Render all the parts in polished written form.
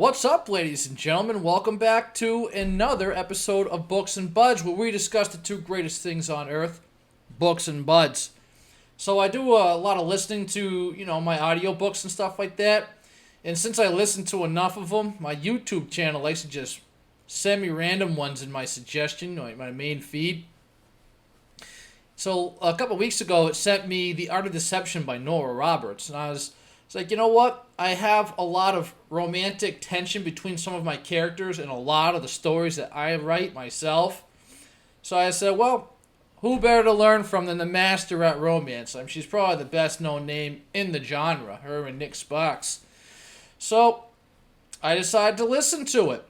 What's up, ladies and gentlemen? Welcome back to another episode of Books and Buds, where we discuss the two greatest things on earth, books and buds. So I do a lot of listening to, my audiobooks and stuff like that. And since I listen to enough of them, my YouTube channel likes to just send me random ones in my suggestion, like my main feed. So a couple weeks ago, it sent me The Art of Deception by Nora Roberts. And it's like, you know what? I have a lot of romantic tension between some of my characters and a lot of the stories that I write myself. So I said, well, who better to learn from than the master at romance? She's probably the best known name in the genre, her and Nick Sparks. So I decided to listen to it.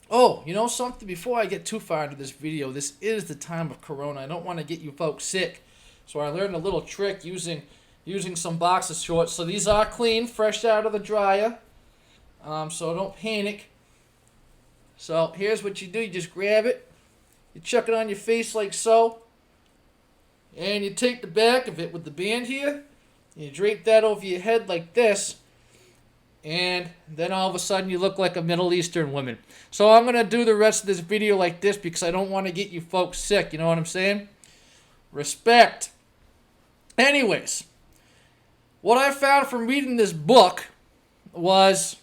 Oh, you know something? Before I get too far into this video, this is the time of Corona. I don't want to get you folks sick. So I learned a little trick using some boxer shorts. So these are clean, fresh out of the dryer. So don't panic. So here's what you do. You just grab it. You chuck it on your face like so. And you take the back of it with the band here. And you drape that over your head like this. And then all of a sudden you look like a Middle Eastern woman. So I'm going to do the rest of this video like this because I don't want to get you folks sick. You know what I'm saying? Respect. Anyways, what I found from reading this book was,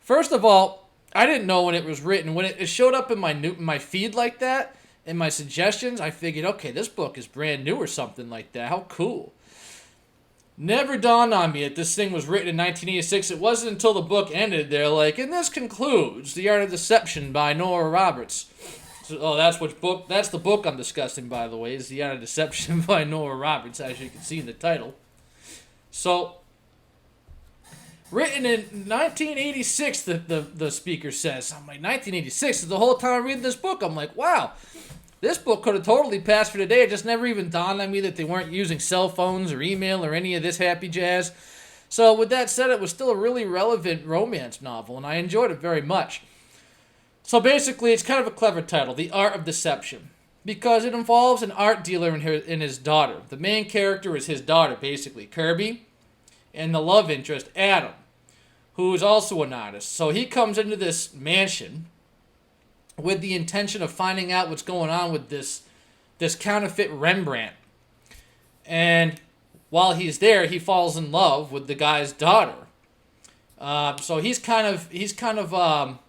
first of all, I didn't know when it was written. When it showed up in my feed like that, in my suggestions, I figured, okay, this book is brand new or something like that. How cool. Never dawned on me that this thing was written in 1986. It wasn't until the book ended, they're like, and this concludes The Art of Deception by Nora Roberts. So, that's the book I'm discussing, by the way, is The Art of Deception by Nora Roberts, as you can see in the title. So, written in 1986, the speaker says. I'm like, 1986? The whole time I'm reading this book, I'm like, wow, this book could have totally passed for today. It just never even dawned on me that they weren't using cell phones or email or any of this happy jazz. So with that said, it was still a really relevant romance novel, and I enjoyed it very much. So basically, it's kind of a clever title, The Art of Deception, because it involves an art dealer and his daughter. The main character is his daughter, basically, Kirby, and the love interest, Adam, who is also an artist. So he comes into this mansion with the intention of finding out what's going on with this counterfeit Rembrandt. And while he's there, he falls in love with the guy's daughter. So he's kind of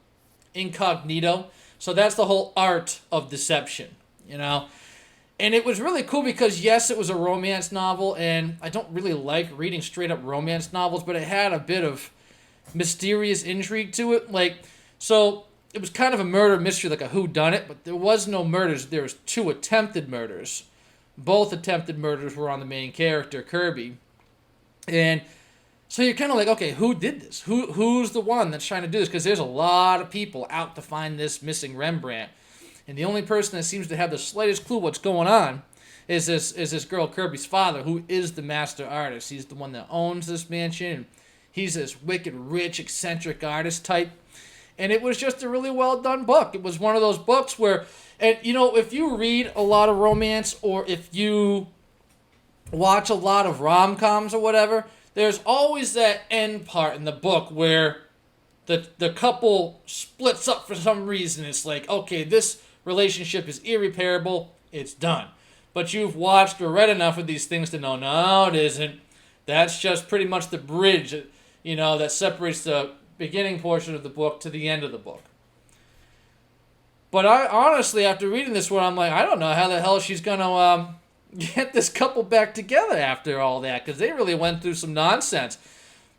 incognito. So that's the whole art of deception, And it was really cool because, yes, it was a romance novel, and I don't really like reading straight-up romance novels, but it had a bit of mysterious intrigue to it. So it was kind of a murder mystery, like a whodunit, but there was no murders. There was 2 attempted murders. Both attempted murders were on the main character, Kirby. And so you're kind of like, okay, who did this? Who's the one that's trying to do this? Because there's a lot of people out to find this missing Rembrandt. And the only person that seems to have the slightest clue what's going on is this girl, Kirby's father, who is the master artist. He's the one that owns this mansion. And he's this wicked, rich, eccentric artist type. And it was just a really well done book. It was one of those books where, and if you read a lot of romance or if you watch a lot of rom-coms or whatever, there's always that end part in the book where the couple splits up for some reason. It's like, okay, this relationship is irreparable. It's done. But you've watched or read enough of these things to know, no, it isn't. That's just pretty much the bridge, that separates the beginning portion of the book to the end of the book. But I honestly, after reading this one, I'm like, I don't know how the hell she's going to get this couple back together after all that, because they really went through some nonsense.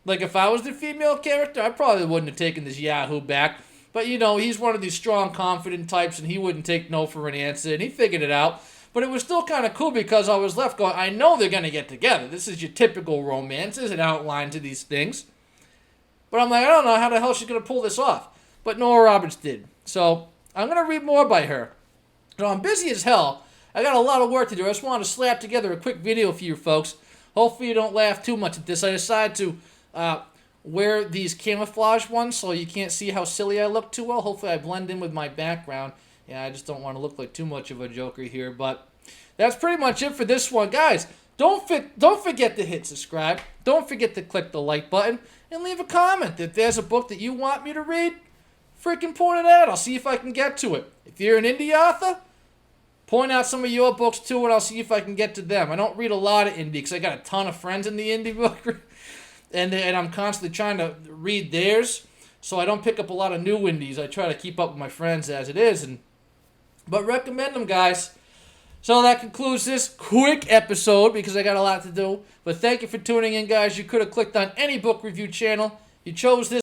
Like, if I was the female character, I probably wouldn't have taken this Yahoo back. But, he's one of these strong, confident types, and he wouldn't take no for an answer, and he figured it out. But it was still kind of cool because I was left going, I know they're going to get together. This is your typical romance. There's an outline to these things. But I'm like, I don't know how the hell she's going to pull this off. But Nora Roberts did. So I'm going to read more by her. So I'm busy as hell. I got a lot of work to do. I just wanted to slap together a quick video for you folks. Hopefully you don't laugh too much at this. I decided to wear these camouflage ones so you can't see how silly I look too well. Hopefully I blend in with my background. Yeah, I just don't want to look like too much of a joker here. But that's pretty much it for this one. Guys, don't forget to hit subscribe. Don't forget to click the like button. and leave a comment. If there's a book that you want me to read, freaking point it out. I'll see if I can get to it. If you're an indie author, point out some of your books too, and I'll see if I can get to them. I don't read a lot of indie because I got a ton of friends in the indie book, and I'm constantly trying to read theirs, so I don't pick up a lot of new indies. I try to keep up with my friends as it is, but recommend them, guys. So that concludes this quick episode because I got a lot to do. But thank you for tuning in, guys. You could have clicked on any book review channel. You chose this